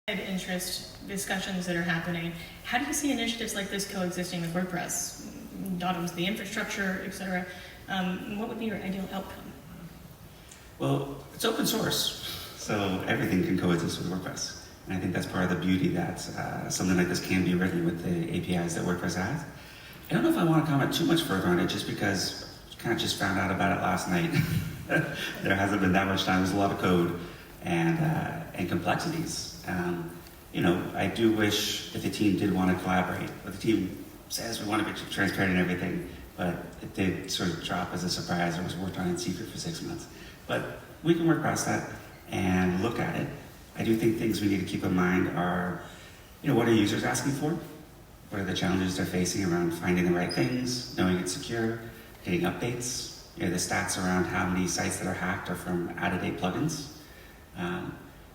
interest discussions that are happening. How do you see initiatives like this coexisting with WordPress? Dotham's the infrastructure, etc. What would be your ideal outcome? Well, it's open source, so everything can coexist with WordPress. And I think that's part of the beauty that something like this can be written with the APIs that WordPress has. I don't know if I want to comment too much further on it, just because I kind of just found out about it last night. There hasn't been that much time. There's a lot of code and complexities. I do wish that the team did want to collaborate. But the team says we want to be transparent in everything, but it did sort of drop as a surprise. It was worked on in secret for 6 months. But we can work past that and look at it. I do think things we need to keep in mind are, what are users asking for? What are the challenges they're facing around finding the right things, knowing it's secure, getting updates? The stats around how many sites that are hacked are from out-of-date plugins.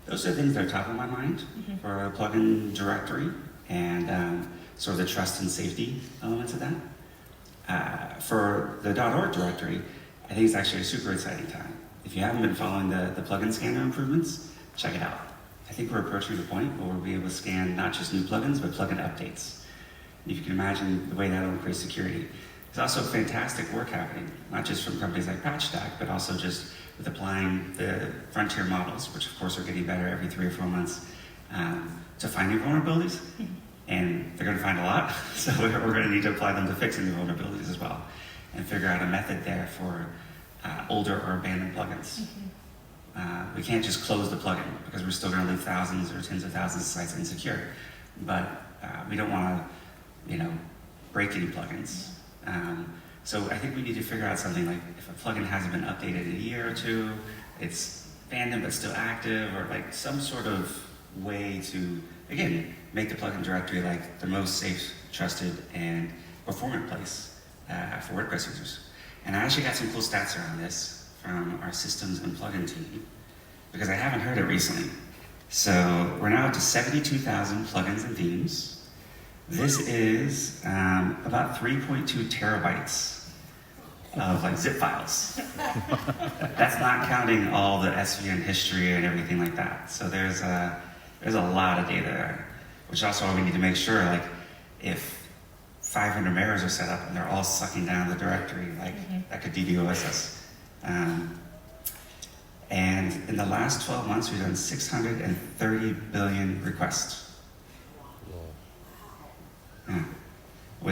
Those are things that are top of my mind for a plugin directory and sort of the trust and safety elements of that. For the .org directory, I think it's actually a super exciting time. If you haven't been following the plugin scanner improvements, check it out. I think we're approaching the point where we'll be able to scan not just new plugins, but plugin updates. And if you can imagine the way that will increase security. There's also fantastic work happening, not just from companies like PatchStack, but also just with applying the frontier models, which of course are getting better every 3 or 4 months, to find new vulnerabilities. And they're going to find a lot, so we're going to need to apply them to fixing the vulnerabilities as well, and figure out a method there for older or abandoned plugins. We can't just close the plugin, because we're still going to leave thousands or tens of thousands of sites insecure. But we don't want to, break any plugins. So I think we need to figure out something like, if a plugin hasn't been updated in a year or two, it's abandoned but still active, or like some sort of way to, again, make the plugin directory like the most safe, trusted, and performant place for WordPress users. And I actually got some cool stats around this from our systems and plugin team, because I haven't heard it recently. So we're now up to 72,000 plugins and themes. This is about 3.2 terabytes of zip files. That's not counting all the SVN history and everything like that. So there's a lot of data there, which also we need to make sure, if 500 mirrors are set up and they're all sucking down the directory, that could DDoS us. And in the last 12 months, we've done 630 billion requests. Yeah.